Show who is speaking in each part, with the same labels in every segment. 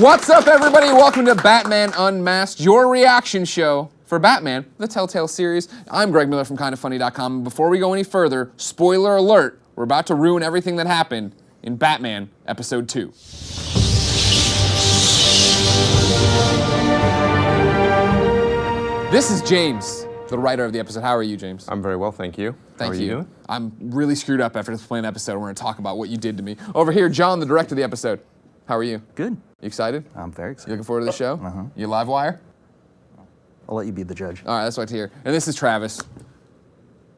Speaker 1: What's up, everybody? Welcome to Batman Unmasked, your reaction show for Batman, the Telltale Series. I'm Greg Miller from KindaFunny.com. And before we go any further, spoiler alert, we're about to ruin everything that happened in Batman Episode 2. This is James, the writer of the episode. How are you, James?
Speaker 2: I'm very well, thank you.
Speaker 1: Thank
Speaker 2: How
Speaker 1: you.
Speaker 2: are you doing?
Speaker 1: I'm really screwed up after this planned episode. We're going to talk about what you did to me. Over here, John, the director of the episode. How are you?
Speaker 3: Good.
Speaker 1: You excited?
Speaker 3: I'm very
Speaker 1: You
Speaker 3: excited.
Speaker 1: looking forward to the show?
Speaker 3: Uh-huh.
Speaker 1: You live wire?
Speaker 3: I'll let you be the judge.
Speaker 1: All right, that's what I hear. And this is Travis.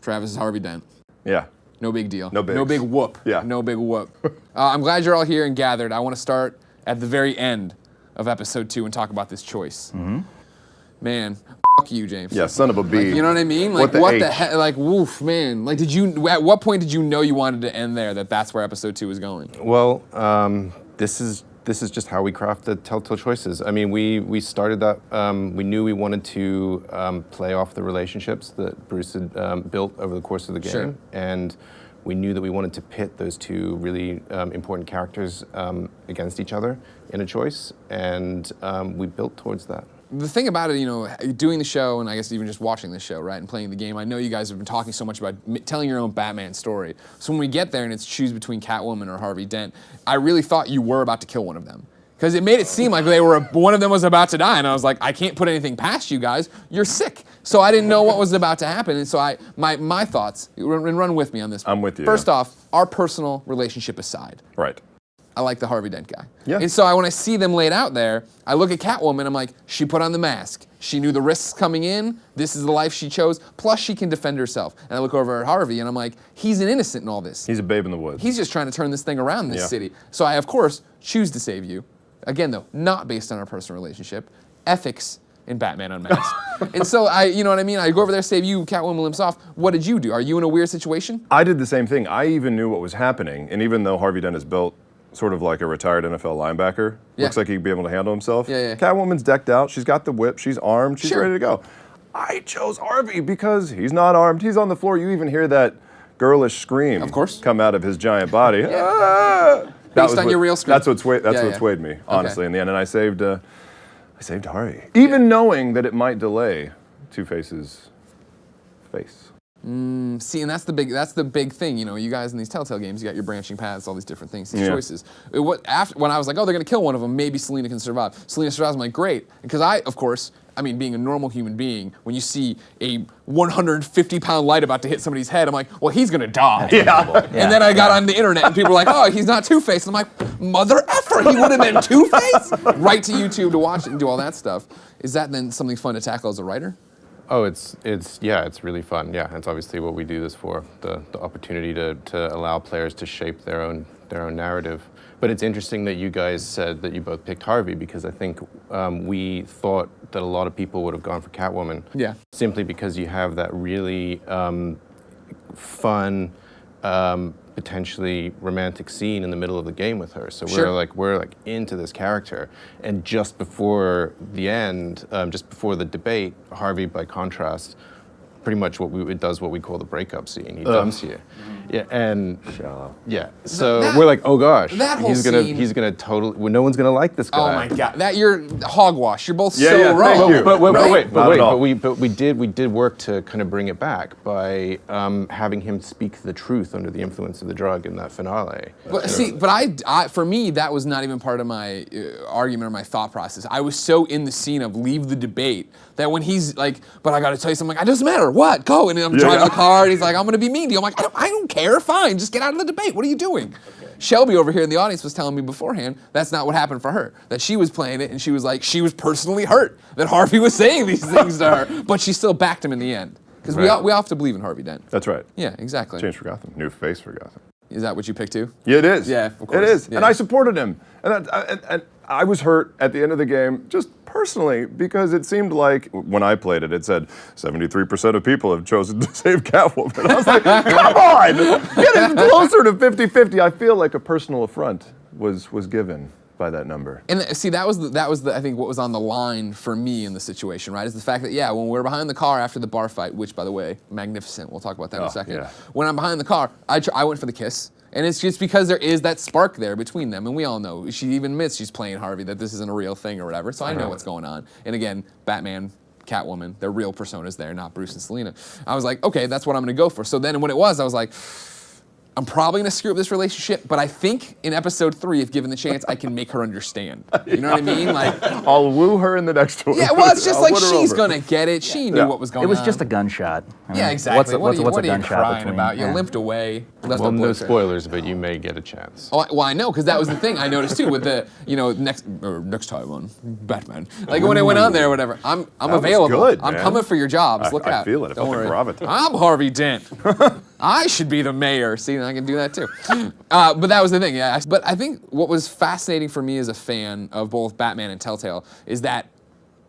Speaker 1: Travis is Harvey Dent.
Speaker 2: Yeah.
Speaker 1: No big deal.
Speaker 2: No bigs.
Speaker 1: No big whoop.
Speaker 2: Yeah.
Speaker 1: No big whoop. I'm glad you're all here and gathered. I want to start at the very end of episode 2 and talk about this choice. Mm-hmm. Man, fuck you, James.
Speaker 2: Yeah, son of a bee.
Speaker 1: Like, you know what I mean? Like,
Speaker 2: What the H?
Speaker 1: heck? Like, woof, man. Like, at what point did you know you wanted to end there, that's where episode 2 was going?
Speaker 2: Well, this is just how we craft the Telltale choices. I mean, we started that, we knew we wanted to play off the relationships that Bruce had built over the course of the game.
Speaker 1: Sure.
Speaker 2: And we knew that we wanted to pit those two really important characters against each other in a choice, and we built towards that.
Speaker 1: The thing about it, you know, doing the show, and I guess even just watching the show, right, and playing the game, I know you guys have been talking so much about telling your own Batman story. So when we get there and it's choose between Catwoman or Harvey Dent, I really thought you were about to kill one of them. Because it made it seem like one of them was about to die, and I was like, I can't put anything past you guys. You're sick. So I didn't know what was about to happen, and so my thoughts, and run with me on this one.
Speaker 2: I'm with you.
Speaker 1: First off, our personal relationship aside.
Speaker 2: Right.
Speaker 1: I like the Harvey Dent guy.
Speaker 2: Yeah.
Speaker 1: And so when I see them laid out there, I look at Catwoman, I'm like, she put on the mask. She knew the risks coming in. This is the life she chose. Plus, she can defend herself. And I look over at Harvey, and I'm like, he's an innocent in all this.
Speaker 2: He's a babe in the woods.
Speaker 1: He's just trying to turn this thing around in this
Speaker 2: Yeah.
Speaker 1: city. So I, of course, choose to save you. Again, though, not based on our personal relationship. Ethics in Batman Unmasked. And so you know what I mean? I go over there, save you, Catwoman limps off. What did you do? Are you in a weird situation?
Speaker 4: I did the same thing. I even knew what was happening, and even though Harvey Dent is built sort of like a retired NFL linebacker,
Speaker 1: Yeah.
Speaker 4: looks like he'd be able to handle himself.
Speaker 1: Yeah.
Speaker 4: Catwoman's decked out. She's got the whip. She's armed. She's
Speaker 1: Sure.
Speaker 4: ready to go. I chose Harvey because he's not armed. He's on the floor. You even hear that girlish scream,
Speaker 1: Of course.
Speaker 4: come out of his giant body.
Speaker 1: Yeah.
Speaker 4: Ah!
Speaker 1: Based on your real scream.
Speaker 4: That's what
Speaker 1: Yeah.
Speaker 4: swayed me, honestly, in the end. And I saved Harvey, even knowing that it might delay Two-Face's face.
Speaker 1: See, and that's the big thing, you know. You guys in these Telltale games, you got your branching paths, all these different things, these
Speaker 4: Yeah.
Speaker 1: choices. When I was like, oh, they're gonna kill one of them, maybe Selina can survive. Selina survives. I'm like, great, because of course, being a normal human being, when you see a 150-pound light about to hit somebody's head, I'm like, well, he's gonna die.
Speaker 4: Yeah.
Speaker 1: And then I got on the internet, and people were like, oh, he's not Two-Face. And I'm like, mother effer, he would have been Two-Face. Right to YouTube to watch it and do all that stuff. Is that then something fun to tackle as a writer?
Speaker 2: Oh, it's really fun. Yeah, that's obviously what we do this for, the opportunity to allow players to shape their own narrative. But it's interesting that you guys said that you both picked Harvey, because I think we thought that a lot of people would have gone for Catwoman.
Speaker 1: Yeah.
Speaker 2: Simply because you have that really fun, potentially romantic scene in the middle of the game with her. So
Speaker 1: Sure.
Speaker 2: we're into this character, and just before the end, just before the debate, Harvey, by contrast, pretty much does what we call the breakup scene. He dumps you. Yeah, and yeah. So we're like, oh gosh,
Speaker 1: that whole
Speaker 2: he's gonna totally. Well, no one's gonna like this guy.
Speaker 1: Oh my God, you're hogwash. You're both
Speaker 4: Yeah,
Speaker 1: so
Speaker 4: yeah,
Speaker 1: wrong.
Speaker 4: thank you.
Speaker 2: But
Speaker 4: Not at all.
Speaker 2: we did work to kind of bring it back by having him speak the truth under the influence of the drug in that finale.
Speaker 1: But for me, that was not even part of my argument or my thought process. I was so in the scene of leave the debate that when he's like, but I gotta tell you something, like, it doesn't matter, what, go. And I'm driving the car, and he's like, I'm gonna be mean to you. I'm like, I don't care, fine, just get out of the debate, what are you doing? Okay. Shelby over here in the audience was telling me beforehand, that's not what happened for her. That she was playing it, and she was like, she was personally hurt that Harvey was saying these things to her, but she still backed him in the end. Because we all have to believe in Harvey Dent.
Speaker 4: That's right.
Speaker 1: Yeah, exactly.
Speaker 4: Change for Gotham. New face for Gotham.
Speaker 1: Is that what you picked too?
Speaker 4: Yeah, it is.
Speaker 1: Yeah, of course.
Speaker 4: It is.
Speaker 1: Yeah.
Speaker 4: And I supported him. And I was hurt at the end of the game, just personally, because it seemed like, when I played it, it said 73% of people have chosen to save Catwoman. I was like, come on! Get it closer to 50-50. I feel like a personal affront was given by that number.
Speaker 1: And see, that was I think what was on the line for me in the situation, right? Is the fact that, yeah, when we were behind the car after the bar fight, which, by the way, magnificent. We'll talk about that in a second.
Speaker 4: Yeah.
Speaker 1: When I'm behind the car, I went for the kiss. And it's just because there is that spark there between them, and we all know, she even admits she's playing Harvey, that this isn't a real thing or whatever, so I know what's going on. And again, Batman, Catwoman, they're real personas there, not Bruce and Selina. I was like, okay, that's what I'm gonna go for. So then when it was, I was like, I'm probably gonna screw up this relationship, but I think in episode 3, if given the chance, I can make her understand. You know what I mean? Like,
Speaker 4: I'll woo her in the next one.
Speaker 1: yeah, well, it's just
Speaker 4: I'll
Speaker 1: like
Speaker 4: win her
Speaker 1: she's
Speaker 4: over.
Speaker 1: gonna get it. She knew what was going on.
Speaker 3: It was just a gunshot. I mean,
Speaker 1: yeah, exactly.
Speaker 3: What's
Speaker 1: What
Speaker 3: a
Speaker 1: are you
Speaker 3: gunshot
Speaker 1: crying
Speaker 3: between?
Speaker 1: about? You
Speaker 3: Yeah.
Speaker 1: limped away. Left
Speaker 2: Well,
Speaker 1: a
Speaker 2: no
Speaker 1: blood trail.
Speaker 2: spoilers, but you may get a chance.
Speaker 1: Oh, well, I know, because that was the thing I noticed too with the, next time on Batman. Like when I went on there or whatever, I'm
Speaker 4: was
Speaker 1: available.
Speaker 4: good,
Speaker 1: I'm
Speaker 4: man.
Speaker 1: coming for your jobs. Look
Speaker 4: I
Speaker 1: out.
Speaker 4: feel it. I
Speaker 1: Don't
Speaker 4: felt the
Speaker 1: worry.
Speaker 4: gravitas.
Speaker 1: I'm Harvey Dent. I should be the mayor. See, I can do that too. But that was the thing, yeah. But I think what was fascinating for me as a fan of both Batman and Telltale is that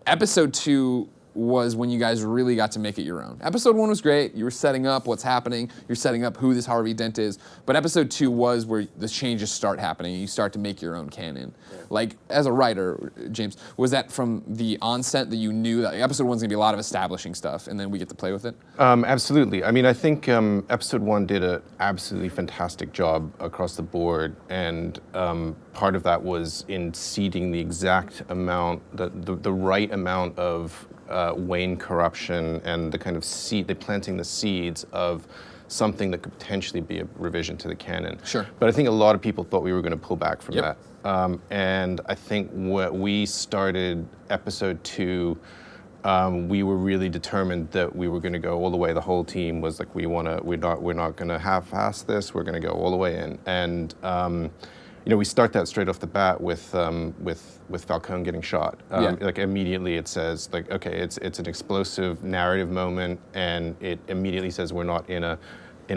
Speaker 1: episode 2 was when you guys really got to make it your own. Episode 1 was great. You were setting up what's happening. You're setting up who this Harvey Dent is. But episode 2 was where the changes start happening. You start to make your own canon. Like, as a writer, James, was that from the onset that you knew that episode 1's gonna be a lot of establishing stuff and then we get to play with it?
Speaker 2: Absolutely. I mean, I think episode 1 did an absolutely fantastic job across the board, and part of that was in seeding the exact amount, the right amount of Wayne corruption and the kind of planting the seeds of something that could potentially be a revision to the canon.
Speaker 1: Sure.
Speaker 2: But I think a lot of people thought we were going to pull back from
Speaker 1: Yep.
Speaker 2: that. And I think when we started episode 2, we were really determined that we were going to go all the way. The whole team was like, we're not going to half-ass this. We're going to go all the way in. And we start that straight off the bat with Falcone getting shot. Like immediately it says like, okay, it's an explosive narrative moment, and it immediately says we're not in a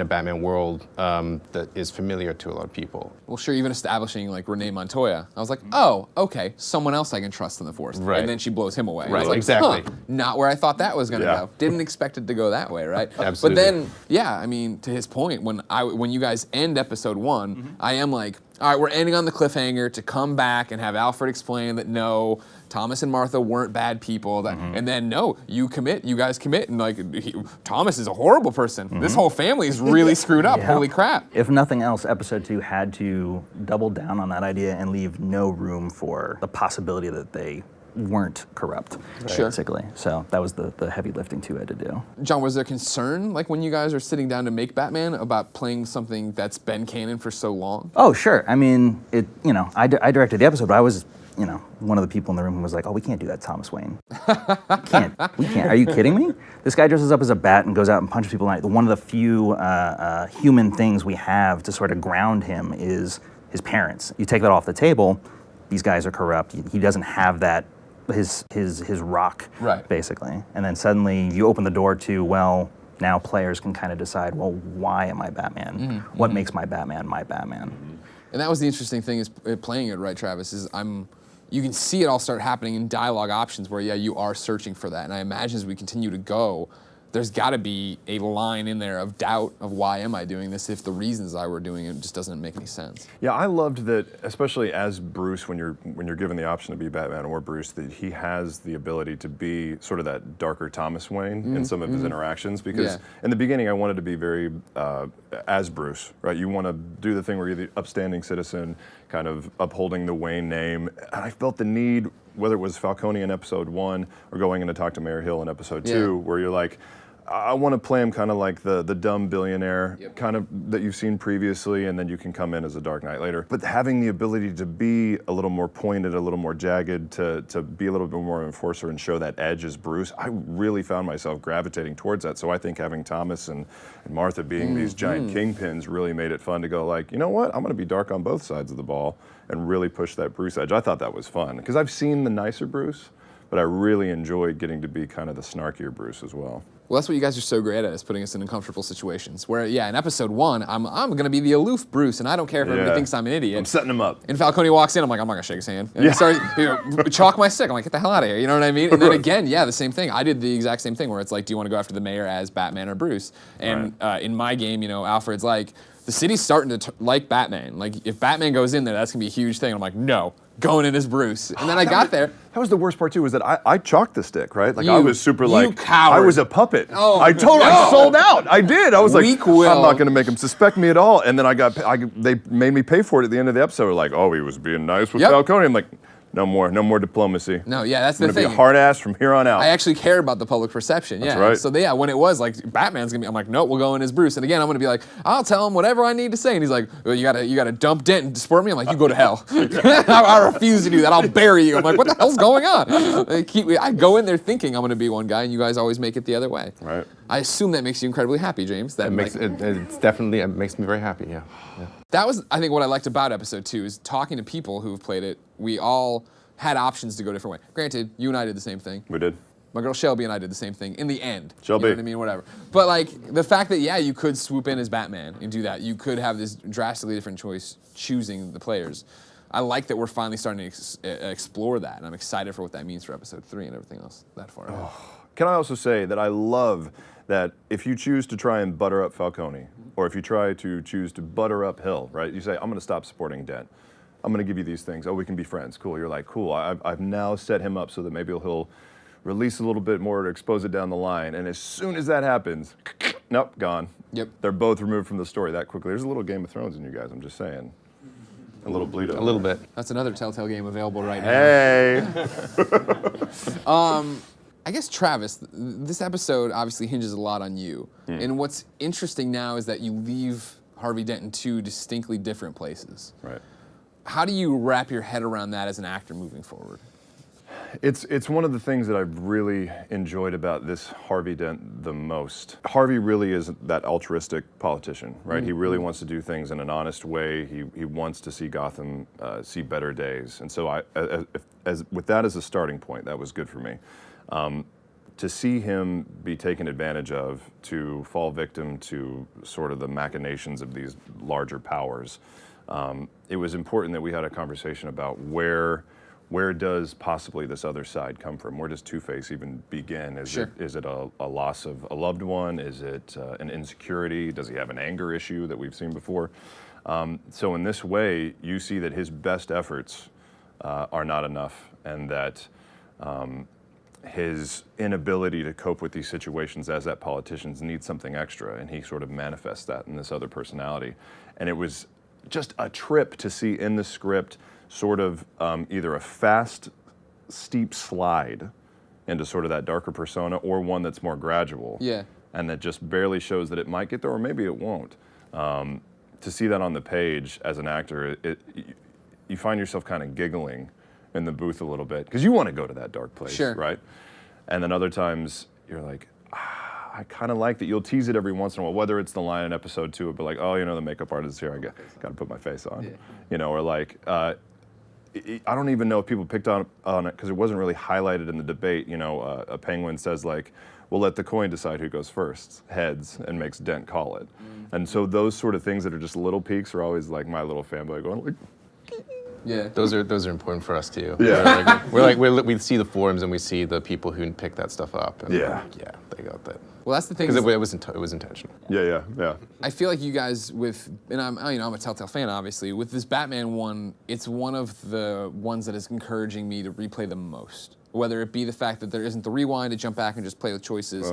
Speaker 2: Batman world that is familiar to a lot of people.
Speaker 1: Well, sure, even establishing like Renee Montoya, I was like, oh, okay, someone else I can trust in the Force.
Speaker 2: Right.
Speaker 1: And then she blows him away. I
Speaker 2: Right,
Speaker 1: was like,
Speaker 2: exactly.
Speaker 1: huh, not where I thought that was gonna
Speaker 4: Yeah.
Speaker 1: go. Didn't expect it to go that way, right?
Speaker 2: Absolutely.
Speaker 1: But then, yeah, I mean, to his point, when you guys end episode 1, I am like, all right, we're ending on the cliffhanger to come back and have Alfred explain that no, Thomas and Martha weren't bad people. And then no, you guys commit, and like Thomas is a horrible person. This whole family is really screwed up.
Speaker 3: Yeah.
Speaker 1: Holy crap.
Speaker 3: If nothing else, episode 2 had to double down on that idea and leave no room for the possibility that they weren't corrupt,
Speaker 1: Sure.
Speaker 3: basically. So that was the heavy lifting 2 had to do.
Speaker 1: John, was there concern, like when you guys are sitting down to make Batman, about playing something that's been canon for so long?
Speaker 3: Oh, sure. I mean, I directed the episode, but I was, one of the people in the room who was like, oh, we can't do that, Thomas Wayne. We can't. Are you kidding me? This guy dresses up as a bat and goes out and punches people. One of the few human things we have to sort of ground him is his parents. You take that off the table, these guys are corrupt. He doesn't have that, his rock,
Speaker 1: Right.
Speaker 3: basically. And then suddenly you open the door to, well, now players can kind of decide, well, why am I Batman? What makes my Batman my Batman?
Speaker 1: And that was the interesting thing is playing it, right, Travis, is you can see it all start happening in dialogue options where, yeah, you are searching for that. And I imagine as we continue to go, there's got to be a line in there of doubt of why am I doing this if the reasons I were doing it just doesn't make any sense.
Speaker 4: Yeah, I loved that, especially as Bruce, when you're given the option to be Batman or Bruce, that he has the ability to be sort of that darker Thomas Wayne in some of his interactions. Because in the beginning, I wanted to be very as Bruce, right? You want to do the thing where you're the upstanding citizen, kind of upholding the Wayne name. And I felt the need, whether it was Falcone in episode 1 or going in to talk to Mayor Hill in episode 2, where you're like, I want to play him kind of like the dumb billionaire, kind of that you've seen previously, and then you can come in as a Dark Knight later. But having the ability to be a little more pointed, a little more jagged, to be a little bit more of an enforcer and show that edge as Bruce, I really found myself gravitating towards that. So I think having Thomas and Martha being these giant kingpins really made it fun to go like, you know what, I'm going to be dark on both sides of the ball and really push that Bruce edge. I thought that was fun, because I've seen the nicer Bruce, but I really enjoyed getting to be kind of the snarkier Bruce as well.
Speaker 1: Well, that's what you guys are so great at, is putting us in uncomfortable situations. Where, yeah, in episode 1, I'm gonna be the aloof Bruce, and I don't care if everybody thinks I'm an idiot.
Speaker 4: I'm setting him up.
Speaker 1: And Falcone walks in, I'm like, I'm not gonna shake his hand. And he starts, chalk my stick. I'm like, get the hell out of here. You know what I mean? And then again, yeah, the same thing. I did the exact same thing where it's like, do you want to go after the mayor as Batman or Bruce? And in my game, Alfred's like, the city's starting to like Batman. Like, if Batman goes in there, that's gonna be a huge thing. I'm like, no. going in as Bruce. And then I got there.
Speaker 4: That was the worst part too. Was that I chalked the stick, right? Like I
Speaker 1: You-
Speaker 4: was super
Speaker 1: you
Speaker 4: like
Speaker 1: coward.
Speaker 4: I was a puppet.
Speaker 1: Oh,
Speaker 4: I sold out. I did. I was like,
Speaker 1: Weak will.
Speaker 4: I'm not going to make him suspect me at all. And then they made me pay for it at the end of the episode. Like, oh, he was being nice with
Speaker 1: Yep.
Speaker 4: Falcone. I'm like, no more diplomacy.
Speaker 1: No, yeah, that's
Speaker 4: I'm
Speaker 1: the
Speaker 4: gonna
Speaker 1: thing.
Speaker 4: be a hard ass from here on out.
Speaker 1: I actually care about the public perception. Yeah.
Speaker 4: right.
Speaker 1: So yeah, when it was like Batman's gonna be, I'm like, no, we'll go in as Bruce. And again, I'm gonna be like, I'll tell him whatever I need to say. And he's like, well, you gotta dump Dent and support me. I'm like, you go to hell. I refuse to do that. I'll bury you. I'm like, what the hell's going on? I go in there thinking I'm gonna be one guy, and you guys always make it the other way.
Speaker 4: Right.
Speaker 1: I assume that makes you incredibly happy, James. That
Speaker 2: It makes it makes me very happy. Yeah.
Speaker 1: That was, I think, what I liked about episode 2 is talking to people who've played it. We all had options to go different way. Granted, you and I did the same thing.
Speaker 4: We did.
Speaker 1: My girl Shelby and I did the same thing in the end.
Speaker 4: Shelby.
Speaker 1: You know what I mean? Whatever. But like the fact that, yeah, you could swoop in as Batman and do that. You could have this drastically different choice choosing the players. I like that we're finally starting to explore that. And I'm excited for what that means for episode 3 and everything else that far ahead.
Speaker 4: Can I also say that I love that if you choose to try and butter up Falcone, or if you try to choose to butter up Hill, right? You say, I'm going to stop supporting Dent. I'm going to give you these things. Oh, we can be friends. Cool. You're like, cool. I've now set him up so that maybe he'll release a little bit more to expose it down the line. And as soon as that happens, nope, gone.
Speaker 1: Yep.
Speaker 4: They're both removed from the story that quickly. There's a little Game of Thrones in you guys, I'm just saying. A little bleed
Speaker 2: A little bit.
Speaker 1: That's another Telltale game available right now.
Speaker 4: Hey.
Speaker 1: I guess, Travis, this episode obviously hinges a lot on you. And what's interesting now is that you leave Harvey Dent in 2 distinctly different places.
Speaker 4: Right.
Speaker 1: How do you wrap your head around that as an actor moving forward?
Speaker 4: It's one of the things that I've really enjoyed about this Harvey Dent the most. Harvey really is that altruistic politician, right? He really wants to do things in an honest way. He wants to see Gotham see better days. And so with that as a starting point, that was good for me. To see him be taken advantage of, to fall victim to sort of the machinations of these larger powers, it was important that we had a conversation about where does possibly this other side come from? Where does Two-Face even begin? Is it a loss of a loved one? Is it an insecurity? Does he have an anger issue that we've seen before? So in this way, you see that his best efforts are not enough, and that his inability to cope with these situations as that politician needs something extra, and he sort of manifests that in this other personality. And it was just a trip to see in the script sort of either a fast, steep slide into sort of that darker persona, or one that's more gradual.
Speaker 1: Yeah.
Speaker 4: And that just barely shows that it might get there, or maybe it won't. To see that on the page as an actor, you find yourself kind of giggling in the booth a little bit, because you want to go to that dark place, right? And then other times you're like, I kind of like that you'll tease it every once in a while, whether it's the line in episode 2, but like, oh, you know, the makeup artist is here, I got to put my face on, you know, or like, I don't even know if people picked on it because it wasn't really highlighted in the debate. You know, a Penguin says like, we'll let the coin decide who goes first, heads, and makes Dent call it. And so those sort of things that are just little peaks are always like my little fanboy going like,
Speaker 1: Yeah.
Speaker 2: Those are important for us too.
Speaker 4: Yeah.
Speaker 2: We see the forums and we see the people who pick that stuff up. And
Speaker 4: Yeah.
Speaker 2: Yeah, they got that.
Speaker 1: Well, that's the thing.
Speaker 2: Because it was intentional.
Speaker 4: yeah.
Speaker 1: I feel like you guys and I'm a Telltale fan, obviously. With this Batman one, it's one of the ones that is encouraging me to replay the most. Whether it be the fact that there isn't the rewind to jump back and just play with choices,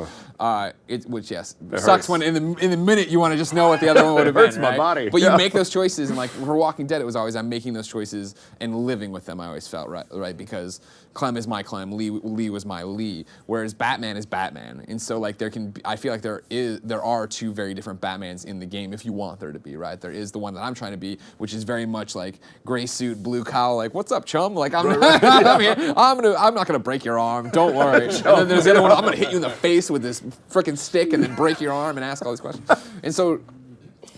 Speaker 1: which sucks
Speaker 4: hurts.
Speaker 1: when in the minute you want to just know what the other one would have been.
Speaker 4: hurts my
Speaker 1: right?
Speaker 4: body.
Speaker 1: But
Speaker 4: Yeah.
Speaker 1: you make those choices, and like for Walking Dead, it was always I'm making those choices and living with them. I always felt right because Clem is my Clem, Lee was my Lee. Whereas Batman is Batman, and so like I feel like there are two very different Batmans in the game if you want there to be, right? There is the one that I'm trying to be, which is very much like gray suit, blue cowl, like what's up, chum? Like I'm not gonna break your arm, don't worry. And then there's the other one, I'm gonna hit you in the face with this frickin' stick and then break your arm and ask all these questions. And so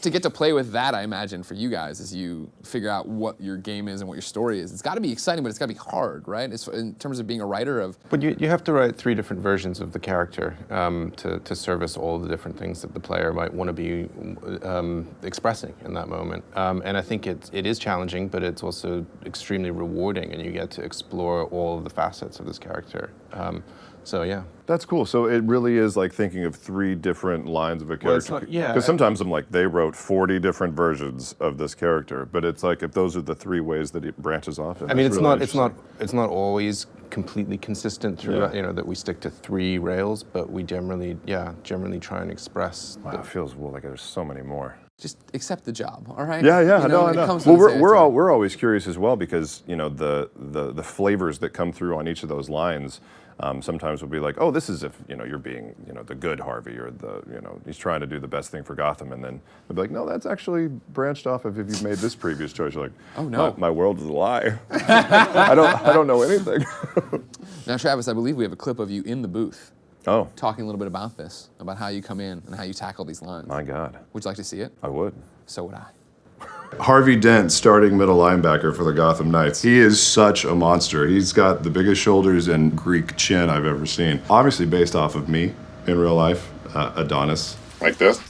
Speaker 1: to get to play with that, I imagine, for you guys as you figure out what your game is and what your story is, it's gotta be exciting, but it's gotta be hard, right? It's in terms of being a writer of...
Speaker 2: But you have to write 3 different versions of the character to service all the different things that the player might want to be expressing in that moment. And I think it is challenging, but it's also extremely rewarding, and you get to explore all of the facets of this character. So yeah.
Speaker 4: That's cool. So it really is like thinking of 3 different lines of a
Speaker 2: Well, it's
Speaker 4: character.
Speaker 2: not- yeah.
Speaker 4: Because sometimes I'm like, they wrote 40 different versions of this character, but it's like if those are the 3 ways that it branches off.
Speaker 2: I mean,
Speaker 4: it's
Speaker 2: not always completely consistent throughout.
Speaker 4: Yeah.
Speaker 2: You know, that we stick to 3 rails, but we generally try and express.
Speaker 4: Wow, it feels like there's so many more.
Speaker 1: Just accept the job, all right?
Speaker 4: Yeah,
Speaker 1: You
Speaker 4: I know.
Speaker 1: it comes
Speaker 4: Well,
Speaker 1: with the territory.
Speaker 4: we're always curious as well because the flavors that come through on each of those lines. Sometimes we'll be like, oh, this is if you're being the good Harvey or the he's trying to do the best thing for Gotham, and then they'll be like, no, that's actually branched off of if you've made this previous choice. You're like,
Speaker 1: oh no,
Speaker 4: my world is a lie. I don't know anything.
Speaker 1: Now, Travis, I believe we have a clip of you in the booth.
Speaker 4: Oh,
Speaker 1: Talking a little bit about this, about how you come in and how you tackle these lines.
Speaker 4: my God,
Speaker 1: Would you like to see it?
Speaker 4: I would.
Speaker 1: So would I.
Speaker 5: Harvey Dent, starting middle linebacker for the Gotham Knights. He is such a monster. He's got the biggest shoulders and Greek chin I've ever seen. Obviously based off of me in real life, Adonis. Like this.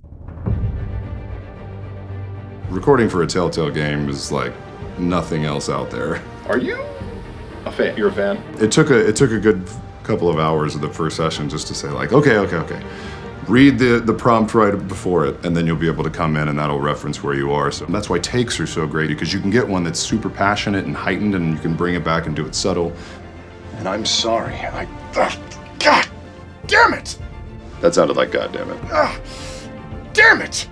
Speaker 5: Recording for a Telltale game is like nothing else out there.
Speaker 4: Are you a fan? You're a fan?
Speaker 5: It took a good couple of hours of the first session just to say like, okay. Read the prompt right before it, and then you'll be able to come in and that'll reference where you are. So that's why takes are so great, because you can get one that's super passionate and heightened, and you can bring it back and do it subtle.
Speaker 6: And I'm sorry. God damn it!
Speaker 5: That sounded like God damn it.
Speaker 6: Damn it!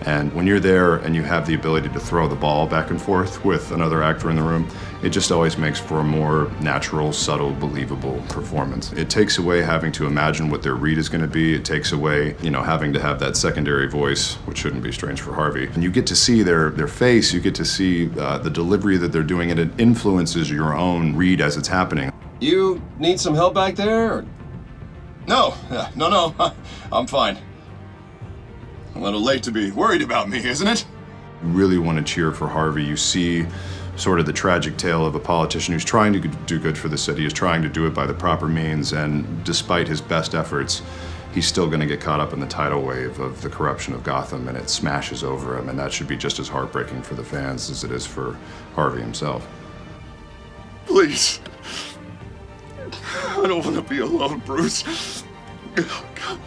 Speaker 5: And when you're there and you have the ability to throw the ball back and forth with another actor in the room, it just always makes for a more natural, subtle, believable performance. It takes away having to imagine what their read is going to be. It takes away, having to have that secondary voice, which shouldn't be strange for Harvey. And you get to see their face, you get to see the delivery that they're doing, and it influences your own read as it's happening.
Speaker 6: You need some help back there? Or... No, I'm fine. A little late to be worried about me, isn't it?
Speaker 5: You really want to cheer for Harvey. You see sort of the tragic tale of a politician who's trying to do good for the city, is trying to do it by the proper means, and despite his best efforts, he's still going to get caught up in the tidal wave of the corruption of Gotham, and it smashes over him, and that should be just as heartbreaking for the fans as it is for Harvey himself.
Speaker 6: Please. I don't want to be alone, Bruce. Oh, God.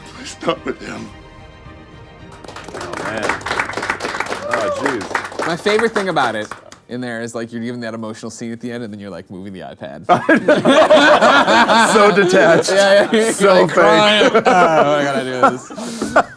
Speaker 6: Please not with him.
Speaker 4: Oh, jeez.
Speaker 1: My favorite thing about it in there is like you're giving that emotional scene at the end, and then you're like moving the iPad.
Speaker 4: So detached.
Speaker 1: Yeah.
Speaker 4: So
Speaker 1: like,
Speaker 4: fake.
Speaker 1: crying. Oh, I gotta do this.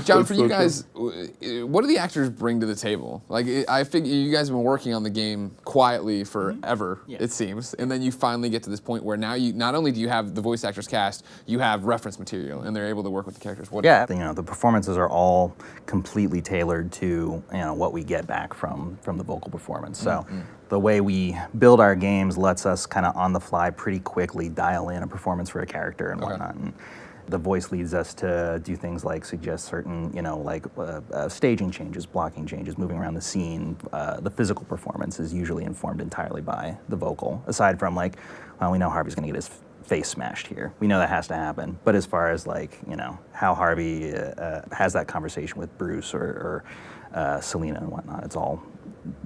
Speaker 1: John, for you guys, what do the actors bring to the table? Like, I figure you guys have been working on the game quietly forever, it seems, and then you finally get to this point where now you not only do you have the voice actors cast, you have reference material, and they're able to work with the characters.
Speaker 3: The performances are all completely tailored to what we get back from the vocal performance. So the way we build our games lets us kind of on the fly pretty quickly dial in a performance for a character and whatnot. And the voice leads us to do things like suggest certain, staging changes, blocking changes, moving around the scene. The physical performance is usually informed entirely by the vocal, aside from we know Harvey's gonna get his face smashed here. We know that has to happen. But as far as how Harvey has that conversation with Bruce or Selena and whatnot, it's all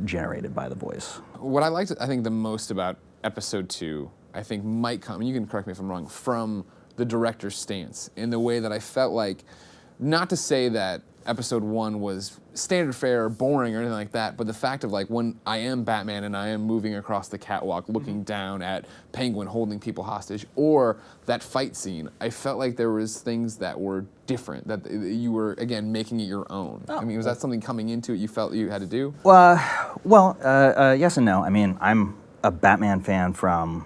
Speaker 3: generated by the voice.
Speaker 1: What I liked, I think, the most about episode 2, I think might come, and you can correct me if I'm wrong, from the director's stance, in the way that I felt like, not to say that episode 1 was standard fare or boring or anything like that, but the fact of when I am Batman and I am moving across the catwalk looking down at Penguin holding people hostage, or that fight scene, I felt like there was things that were different, that you were, again, making it your own. I mean, was that something coming into it you felt you had to do?
Speaker 3: Yes and no. I mean, I'm a Batman fan from,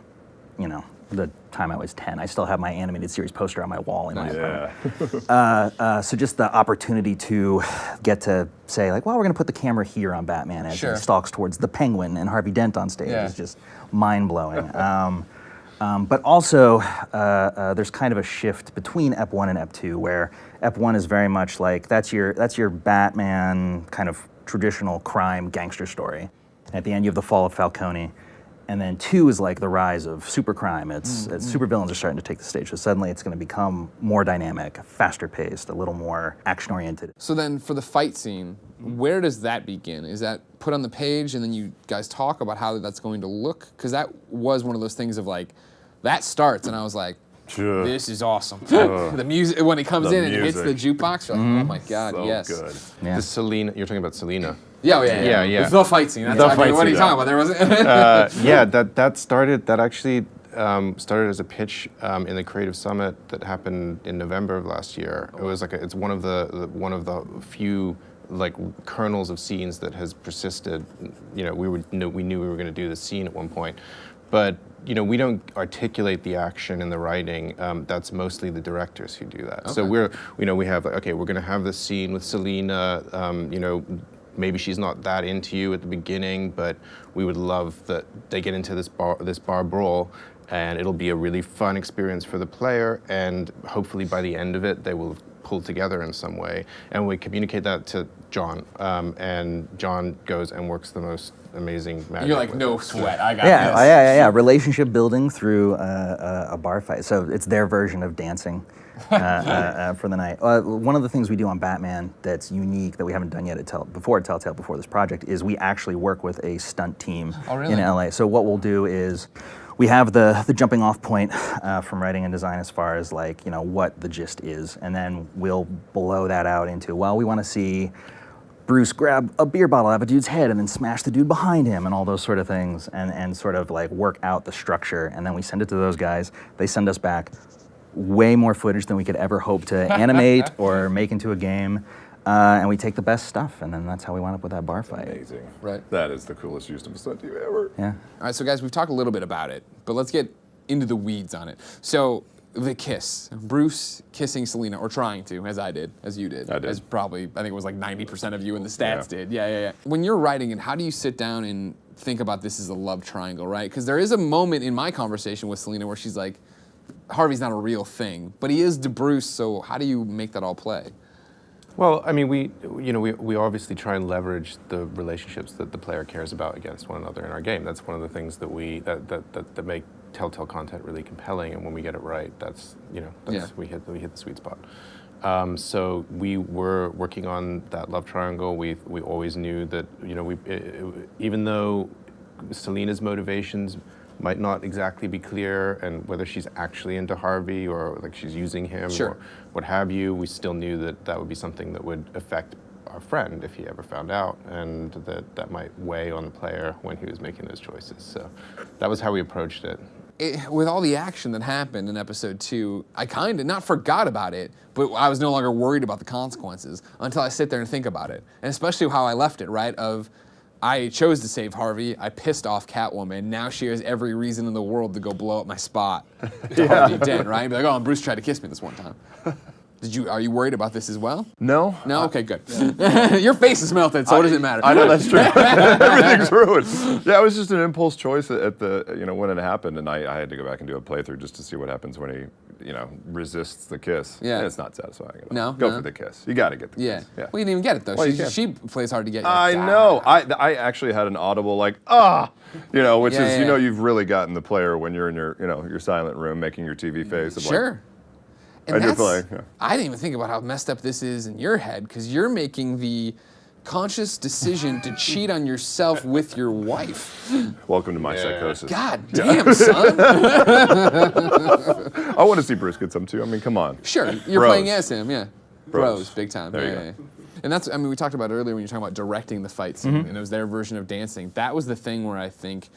Speaker 3: the time I was 10. I still have my animated series poster on my wall in my apartment. So just the opportunity to get to say we're going to put the camera here on Batman as he stalks towards the Penguin and Harvey Dent on stage is just mind-blowing. But also, there's kind of a shift between Ep 1 and Ep 2, where Ep 1 is very much that's your Batman kind of traditional crime gangster story. And at the end, you have the fall of Falcone. And then 2 is the rise of supercrime. It's supervillains are starting to take the stage. So suddenly it's going to become more dynamic, faster paced, a little more action oriented.
Speaker 1: So then for the fight scene, where does that begin? Is that put on the page and then you guys talk about how that's going to look? Because that was one of those things of that starts, and I was like, this is awesome. The music, when it comes in and hits the jukebox, you're like, oh my God,
Speaker 4: So
Speaker 1: yes.
Speaker 4: good.
Speaker 3: Yeah.
Speaker 2: The Selena, you're talking about Selena.
Speaker 1: Yeah. The fight scene. That's
Speaker 2: The
Speaker 1: what
Speaker 2: fight
Speaker 1: are you
Speaker 2: scene.
Speaker 1: talking about? There was
Speaker 2: Yeah, that actually started as a pitch in the Creative Summit that happened in November of last year. It was like it's one of the few like kernels of scenes that has persisted. You know, we knew we were going to do this scene at one point, but you know, we don't articulate the action and the writing. That's mostly the directors who do that. So we have like, okay, we're going to have this scene with Selena. You know, maybe she's not that into you at the beginning, but we would love that they get into this bar brawl, and it'll be a really fun experience for the player, and hopefully by the end of it, they will pull together in some way. And we communicate that to John, and John goes and works the most amazing magic.
Speaker 1: You're like,
Speaker 2: with
Speaker 1: no
Speaker 2: it.
Speaker 1: sweat. I got
Speaker 3: Yeah,
Speaker 1: this.
Speaker 3: yeah. Relationship building through a bar fight. So it's their version of dancing for the night. One of the things we do on Batman that's unique that we haven't done yet at Telltale before this project is we actually work with a stunt team in LA. So what we'll do is we have the jumping off point from writing and design as far as like, you know, what the gist is. And then we'll blow that out into, well, we want to see Bruce grab a beer bottle out of a dude's head and then smash the dude behind him and all those sort of things and sort of like work out the structure. And then we send it to those guys. They send us back way more footage than we could ever hope to animate or make into a game. And we take the best stuff, and then that's how we wound up with that bar fight.
Speaker 4: Amazing.
Speaker 1: Right.
Speaker 4: That is the coolest use of a stunt team ever.
Speaker 3: Yeah.
Speaker 1: All right, so guys, we've talked a little bit about it, but let's get into the weeds on it. So the kiss, Bruce kissing Selena, or trying to, as I did, as you did.
Speaker 4: I did.
Speaker 1: As probably, I think it was like 90% of you in the stats did. Yeah. When you're writing it, how do you sit down and think about this as a love triangle, right? Because there is a moment in my conversation with Selena where she's like, Harvey's not a real thing, but he is to Bruce, so how do you make that all play?
Speaker 2: Well, I mean, we obviously try and leverage the relationships that the player cares about against one another in our game. That's one of the things that that make Telltale content really compelling, and when we get it right, we hit the sweet spot. So we were working on that love triangle. We always knew that, you know, even though Selena's motivations might not exactly be clear, and whether she's actually into Harvey or like she's using him or what have you, we still knew that that would be something that would affect our friend if he ever found out, and that might weigh on the player when he was making those choices. So that was how we approached it.
Speaker 1: With all the action that happened in episode 2, I kind of not forgot about it, but I was no longer worried about the consequences until I sit there and think about it. And especially how I left it, right? I chose to save Harvey, I pissed off Catwoman, now she has every reason in the world to go blow up my spot to Harvey Dent, right? Be like, oh, and Bruce tried to kiss me this one time. Are you worried about this as well?
Speaker 4: No.
Speaker 1: No? Okay, good. Your face is melted, so what does it matter?
Speaker 4: I know, that's true. Everything's ruined. Yeah, it was just an impulse choice at the, when it happened, and I had to go back and do a playthrough just to see what happens when he, resists the kiss.
Speaker 1: Yeah.
Speaker 4: And it's not satisfying at all.
Speaker 1: No?
Speaker 4: Go
Speaker 1: No?
Speaker 4: for the kiss. You got to get the kiss.
Speaker 1: Yeah. Well, you didn't even get it, though.
Speaker 4: Well, you
Speaker 1: She plays hard to get you.
Speaker 4: I know. I actually had an audible which is,
Speaker 1: Yeah.
Speaker 4: you've really gotten the player when you're in your, your silent room making your TV face. Of
Speaker 1: Sure. And
Speaker 4: I did
Speaker 1: that's,
Speaker 4: play, yeah.
Speaker 1: I didn't even think about how messed up this is in your head, because you're making the conscious decision to cheat on yourself with your wife.
Speaker 4: Welcome to my psychosis.
Speaker 1: God damn, son.
Speaker 4: I want to see Bruce get some too. I mean, come on.
Speaker 1: Sure, you're
Speaker 4: Bros.
Speaker 1: playing as him, yeah.
Speaker 4: Bros.
Speaker 1: Big time.
Speaker 4: There you
Speaker 1: Yeah.
Speaker 4: go.
Speaker 1: And that's, we talked about earlier when you were talking about directing the fight scene, and it was their version of dancing. That was the thing where I think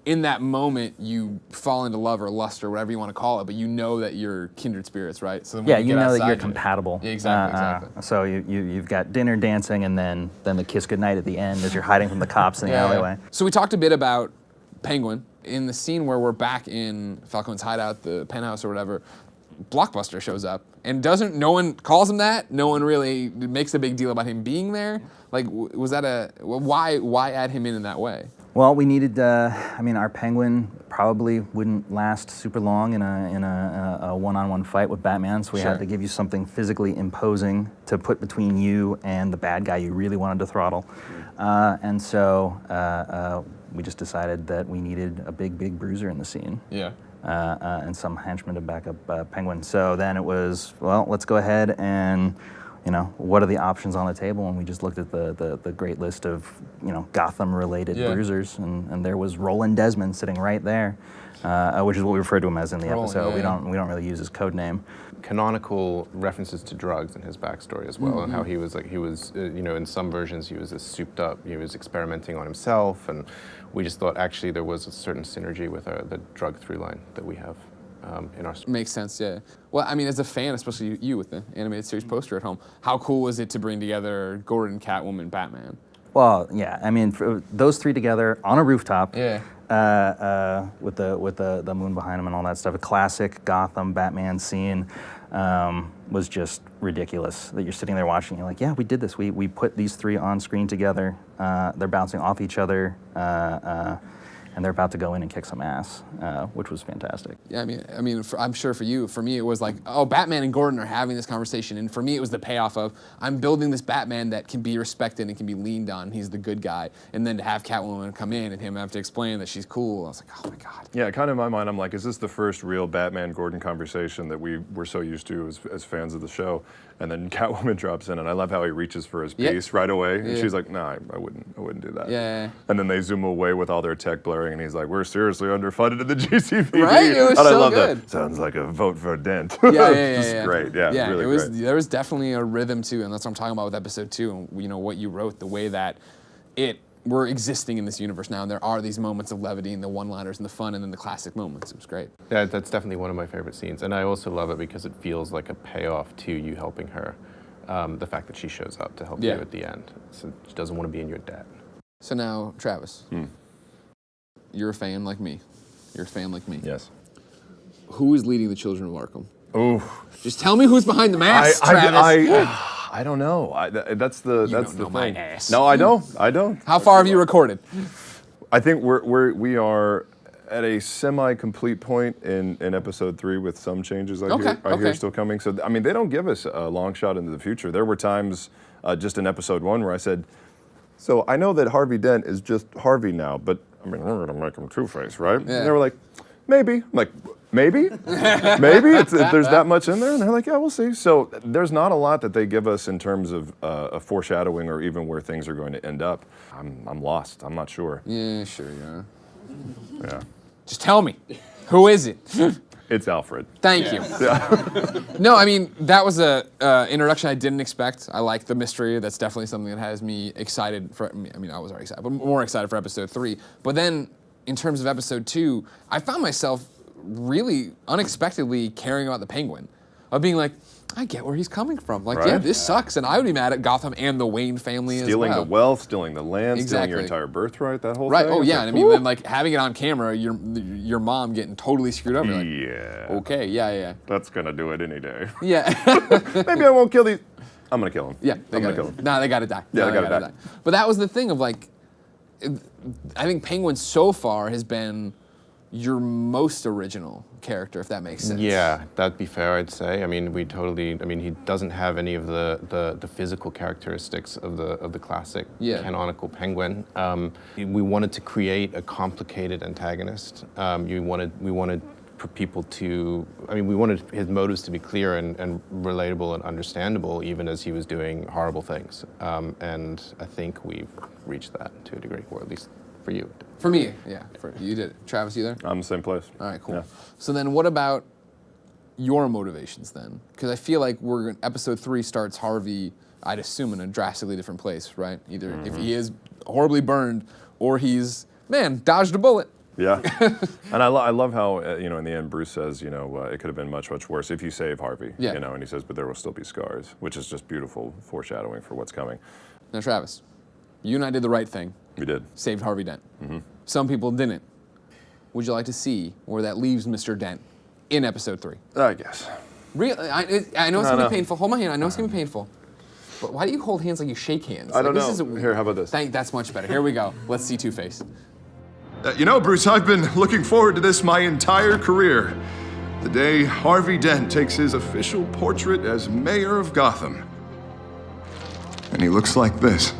Speaker 1: in that moment you fall into love or lust or whatever you want to call it, but you know that you're kindred spirits, right? So then when
Speaker 3: Yeah, you know that
Speaker 1: outside,
Speaker 3: you're compatible.
Speaker 1: Yeah, exactly.
Speaker 3: So you've got dinner, dancing, and then the kiss goodnight at the end as you're hiding from the cops in the alleyway.
Speaker 1: So we talked a bit about Penguin. In the scene where we're back in Falcone's hideout, the penthouse or whatever, Blockbuster shows up, and no one calls him that. No one really makes a big deal about him being there. Like, was that why add him in that way?
Speaker 3: Well, we needed. Our Penguin probably wouldn't last super long in a one-on-one fight with Batman, so we had to give you something physically imposing to put between you and the bad guy you really wanted to throttle. And so we just decided that we needed a big bruiser in the scene.
Speaker 1: Yeah.
Speaker 3: And some henchmen to back up Penguin. So then it was, well, let's go ahead and, you know, what are the options on the table? And we just looked at the great list of, you know, Gotham-related bruisers, and there was Roland Desmond sitting right there, which is what we refer to him as in the episode. We don't really use his code name.
Speaker 2: Canonical references to drugs in his backstory as well, and how he was you know, in some versions he was this souped up, he was experimenting on himself, and we just thought actually there was a certain synergy with the drug through line that we have in our story.
Speaker 1: Makes sense, yeah. Well, I mean, as a fan, especially you with the animated series poster at home, how cool was it to bring together Gordon, Catwoman, Batman?
Speaker 3: Well, yeah, I mean, for those three together on a rooftop,
Speaker 1: Yeah.
Speaker 3: with the moon behind them and all that stuff, a classic Gotham Batman scene, was just ridiculous. That you're sitting there watching, you're like, yeah, we did this. We put these three on screen together. They're bouncing off each other, and they're about to go in and kick some ass, which was fantastic.
Speaker 1: Yeah, I mean, I'm sure for you, for me, it was like, oh, Batman and Gordon are having this conversation, and for me, it was the payoff of I'm building this Batman that can be respected and can be leaned on. He's the good guy, and then to have Catwoman come in and him have to explain that she's cool, I was like, oh my god.
Speaker 4: Yeah, kind of in my mind, I'm like, is this the first real Batman-Gordon conversation that we were so used to as fans of the show? And then Catwoman drops in, and I love how he reaches for his piece right away, and she's like, "No, I wouldn't do that."
Speaker 1: Yeah.
Speaker 4: And then they zoom away with all their tech blaring, and he's like, "We're seriously underfunded in the GCPD."
Speaker 1: Right? It was
Speaker 4: and I
Speaker 1: so
Speaker 4: love
Speaker 1: good.
Speaker 4: that. Sounds like a vote for Dent.
Speaker 1: Yeah.
Speaker 4: Great. Yeah, really
Speaker 1: it was.
Speaker 4: great.
Speaker 1: There was definitely a rhythm too, and that's what I'm talking about with episode 2. And you know what you wrote, the way that we're existing in this universe now, and there are these moments of levity and the one-liners and the fun, and then the classic moments. It was great.
Speaker 2: Yeah, that's definitely one of my favorite scenes, and I also love it because it feels like a payoff to you helping her. The fact that she shows up to help you at the end. So she doesn't want to be in your debt.
Speaker 1: So now, Travis, you're a fan like me. You're a fan like me.
Speaker 4: Yes.
Speaker 1: Who is leading the Children of Arkham?
Speaker 4: Oh.
Speaker 1: Just tell me who's behind the mask, Travis.
Speaker 4: I don't know. That's the
Speaker 1: don't
Speaker 4: thing.
Speaker 1: know my ass.
Speaker 4: No, I don't.
Speaker 1: How far have you recorded?
Speaker 4: I think we are at a semi-complete point in episode 3 with some changes I hear still coming. So, I mean, they don't give us a long shot into the future. There were times just in episode 1 where I said, so I know that Harvey Dent is just Harvey now, but I mean, we're going to make him Two-Face, right?
Speaker 1: Yeah.
Speaker 4: And they were like, maybe. I'm like, maybe? Maybe? There's that much in there? And they're like, yeah, we'll see. So there's not a lot that they give us in terms of a foreshadowing or even where things are going to end up. I'm lost. I'm not sure.
Speaker 1: Yeah, sure you are.
Speaker 4: Yeah.
Speaker 1: Just tell me. Who is it?
Speaker 4: It's Alfred.
Speaker 1: Thank you. No, I mean, that was a introduction I didn't expect. I like the mystery. That's definitely something that has me excited for, I mean, I was already excited, but more excited for episode 3. But then, in terms of episode 2, I found myself really unexpectedly caring about the Penguin. Of being like, I get where he's coming from. Like, yeah, this sucks, and I would be mad at Gotham and the Wayne family
Speaker 4: stealing
Speaker 1: as well.
Speaker 4: the wealth, stealing the land, stealing your entire birthright, that whole
Speaker 1: right.
Speaker 4: thing.
Speaker 1: Oh, yeah,
Speaker 4: like,
Speaker 1: and I mean, then, like, having it on camera, your mom getting totally screwed up. You're like,
Speaker 4: yeah.
Speaker 1: okay, yeah.
Speaker 4: That's gonna do it any day.
Speaker 1: Yeah.
Speaker 4: Maybe I won't kill these. I'm gonna kill him.
Speaker 1: Yeah,
Speaker 4: I'm gonna kill him.
Speaker 1: Nah, they gotta die.
Speaker 4: Yeah,
Speaker 1: No,
Speaker 4: they gotta die.
Speaker 1: But that was the thing of, like, I think Penguin so far has been your most original character, if that makes sense.
Speaker 2: Yeah, that'd be fair, I'd say. I mean, he doesn't have any of the physical characteristics of the classic canonical Penguin. We wanted to create a complicated antagonist. We wanted for people to, we wanted his motives to be clear and relatable and understandable, even as he was doing horrible things. And I think we've reached that to a degree, or at least for you.
Speaker 1: For me, yeah. You did it. Travis, you there?
Speaker 4: I'm the same place.
Speaker 1: All right, cool.
Speaker 4: Yeah.
Speaker 1: So then what about your motivations then? Because I feel like episode 3 starts Harvey, I'd assume, in a drastically different place, right? Either if he is horribly burned or he's, man, dodged a bullet.
Speaker 4: Yeah, and I love how, in the end, Bruce says, it could have been much, much worse if you save Harvey, and he says, but there will still be scars, which is just beautiful foreshadowing for what's coming.
Speaker 1: Now, Travis, you and I did the right thing.
Speaker 4: We did.
Speaker 1: Saved Harvey Dent. Some people didn't. Would you like to see where that leaves Mr. Dent in episode 3?
Speaker 4: I guess.
Speaker 1: Really? I know it's going to be painful. Hold my hand. I know it's going to be painful. But why do you hold hands like you shake hands?
Speaker 4: I don't know. Here, how about this?
Speaker 1: That's much better. Here we go. Let's see Two-Face.
Speaker 6: Bruce, I've been looking forward to this my entire career. The day Harvey Dent takes his official portrait as mayor of Gotham. And he looks like this.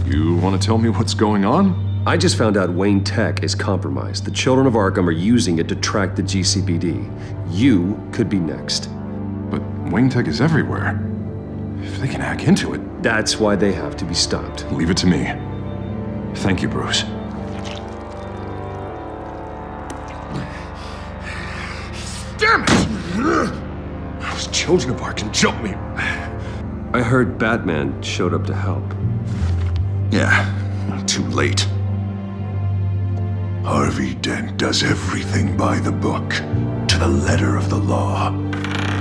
Speaker 6: You want to tell me what's going on?
Speaker 7: I just found out Wayne Tech is compromised. The children of Arkham are using it to track the GCPD. You could be next.
Speaker 6: But Wayne Tech is everywhere. If they can hack into it...
Speaker 7: That's why they have to be stopped.
Speaker 6: Leave it to me. Thank you, Bruce. Damn it! Those children of Arkham jumped me.
Speaker 7: I heard Batman showed up to help.
Speaker 6: Yeah, too late. Harvey Dent does everything by the book, to the letter of the law.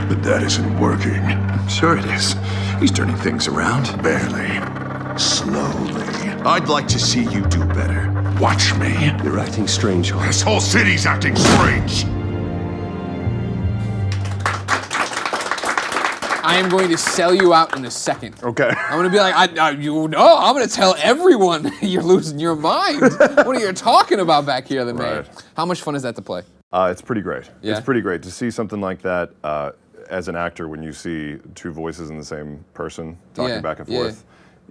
Speaker 6: But that isn't working. Sure it is. He's turning things around. Barely. Slowly. I'd like to see you do better. Watch me.
Speaker 7: You're acting strange, Harvey.
Speaker 6: This whole city's acting strange.
Speaker 1: I am going to sell you out in a second.
Speaker 4: Okay.
Speaker 1: I'm going to be like, I'm going to tell everyone you're losing your mind. What are you talking about back here, the mayor?
Speaker 4: Right.
Speaker 1: How much fun is that to play?
Speaker 4: It's pretty great.
Speaker 1: Yeah?
Speaker 4: It's pretty great to see something like that as an actor. When you see two voices in the same person talking back and forth,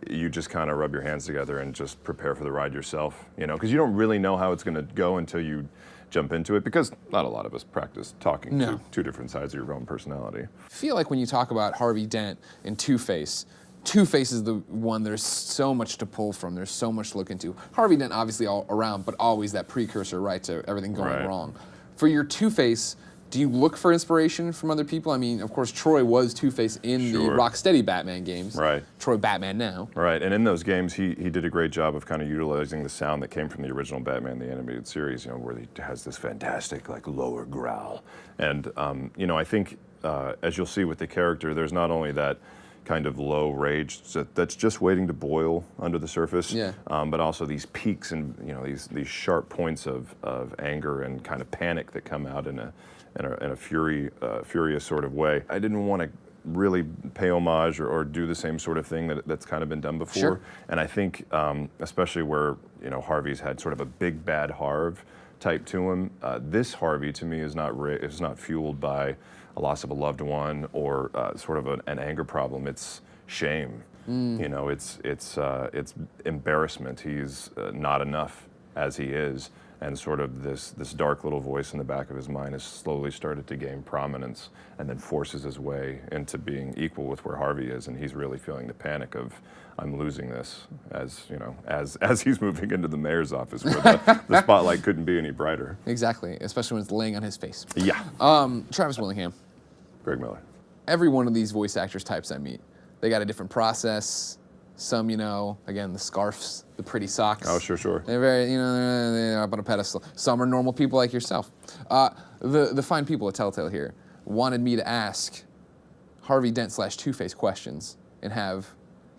Speaker 4: you just kind of rub your hands together and just prepare for the ride yourself. You know, because you don't really know how it's going to go until you jump into it, because not a lot of us practice talking to two different sides of your own personality.
Speaker 1: I feel like when you talk about Harvey Dent and Two-Face, Two-Face is the one there's so much to pull from, there's so much to look into. Harvey Dent obviously all around, but always that precursor, right, to everything going wrong. For your Two-Face, do you look for inspiration from other people? I mean, of course, Troy was Two-Face in the Rocksteady Batman games.
Speaker 4: Right.
Speaker 1: Troy Batman now.
Speaker 4: Right, and in those games, he did a great job of kind of utilizing the sound that came from the original Batman, the animated series, you know, where he has this fantastic, like, lower growl. And, you know, I think, as you'll see with the character, there's not only that kind of low rage that's just waiting to boil under the surface, but also these peaks and, you know, these sharp points of anger and kind of panic that come out in a furious sort of way. I didn't want to really pay homage or do the same sort of thing that's kind of been done before.
Speaker 1: Sure.
Speaker 4: And I think, especially where, you know, Harvey's had sort of a big bad Harv type to him, this Harvey to me is not fueled by a loss of a loved one or sort of an anger problem. It's shame. You know, it's embarrassment. He's not enough as he is. And sort of this dark little voice in the back of his mind has slowly started to gain prominence and then forces his way into being equal with where Harvey is. And he's really feeling the panic of, I'm losing this, as you know, as he's moving into the mayor's office where the spotlight couldn't be any brighter.
Speaker 1: Exactly, especially when it's laying on his face.
Speaker 4: Yeah.
Speaker 1: Travis Willingham.
Speaker 4: Greg Miller.
Speaker 1: Every one of these voice actors types I meet, they got a different process. Some, you know, again, the scarves, the pretty socks.
Speaker 4: Oh, sure.
Speaker 1: They're very, you know, they're up on a pedestal. Some are normal people like yourself. The fine people at Telltale here wanted me to ask Harvey Dent / Two-Face questions and have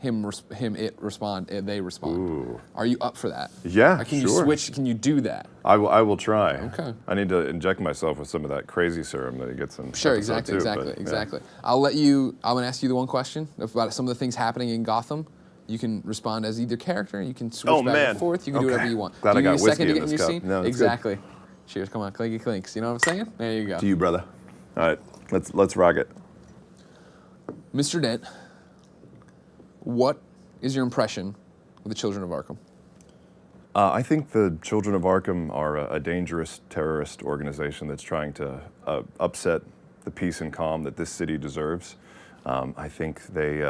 Speaker 1: it respond, they respond.
Speaker 4: Ooh.
Speaker 1: Are you up for that?
Speaker 4: Yeah,
Speaker 1: Can
Speaker 4: sure.
Speaker 1: you switch? Can you do that?
Speaker 4: I will try.
Speaker 1: Okay.
Speaker 4: I need to inject myself with some of that crazy serum that he gets in.
Speaker 1: Sure,
Speaker 4: episode
Speaker 1: exactly.
Speaker 4: 2, but,
Speaker 1: I'll let you, I'm gonna ask you the one question about some of the things happening in Gotham. You can respond as either character, you can switch back and forth, you can do whatever you want.
Speaker 4: Glad
Speaker 1: do
Speaker 4: I
Speaker 1: you
Speaker 4: got
Speaker 1: need a
Speaker 4: whiskey
Speaker 1: second to
Speaker 4: in
Speaker 1: get in
Speaker 4: this
Speaker 1: your
Speaker 4: cup.
Speaker 1: scene?
Speaker 4: No, it's
Speaker 1: Exactly. Cheers, come on, clinky clinks. You know what I'm saying? There you go.
Speaker 4: To you, brother. All right, let's rock it.
Speaker 1: Mr. Dent, what is your impression of the Children of Arkham?
Speaker 4: I think the Children of Arkham are a dangerous terrorist organization that's trying to upset the peace and calm that this city deserves. I think they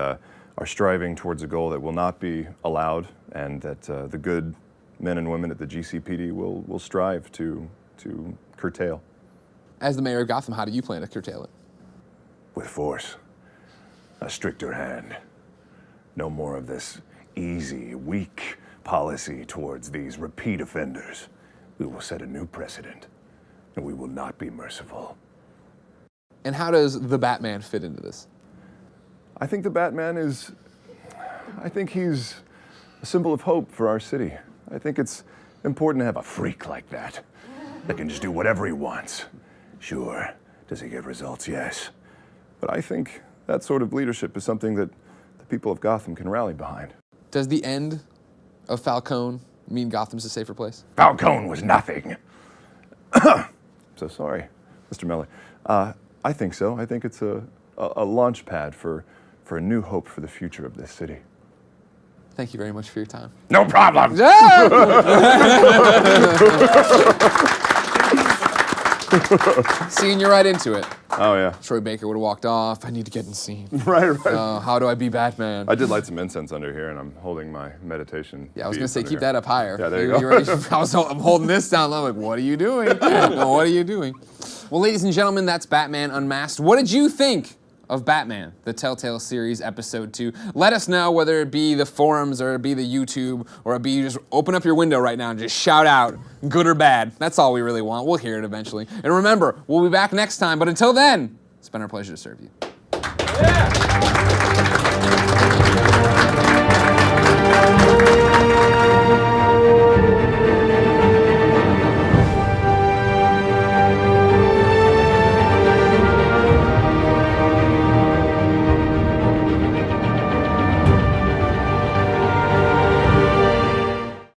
Speaker 4: are striving towards a goal that will not be allowed, and that the good men and women at the GCPD will strive to curtail.
Speaker 1: As the mayor of Gotham, how do you plan to curtail it?
Speaker 6: With force. A stricter hand. No more of this easy, weak policy towards these repeat offenders. We will set a new precedent, and we will not be merciful.
Speaker 1: And how does the Batman fit into this?
Speaker 4: I think the Batman he's a symbol of hope for our city. I think it's important to have a
Speaker 6: Freak like that can just do whatever he wants. Sure, does he get results? Yes.
Speaker 4: But I think that sort of leadership is something that the people of Gotham can rally behind.
Speaker 1: Does the end of Falcone mean Gotham's a safer place?
Speaker 6: Falcone was nothing.
Speaker 4: So sorry, Mr. Miller. I think so. I think it's a launch pad for a new hope for the future of this city.
Speaker 1: Thank you very much for your time.
Speaker 4: No problem.
Speaker 1: Scene, you're right into it.
Speaker 4: Oh yeah.
Speaker 1: Troy Baker would have walked off. I need to get in the scene.
Speaker 4: Right.
Speaker 1: How do I be Batman?
Speaker 4: I did light some incense under here, and I'm holding my meditation.
Speaker 1: Yeah, I was gonna
Speaker 4: beads
Speaker 1: say
Speaker 4: under
Speaker 1: keep
Speaker 4: here.
Speaker 1: that up higher.
Speaker 4: Yeah, there you go.
Speaker 1: I'm holding this down low. Like, what are you doing? What are you doing? Well, ladies and gentlemen, that's Batman Unmasked. What did you think of Batman, the Telltale Series Episode 2? Let us know, whether it be the forums or it be the YouTube or it be just open up your window right now and just shout out, good or bad. That's all we really want. We'll hear it eventually. And remember, we'll be back next time. But until then, it's been our pleasure to serve you.
Speaker 4: Yeah.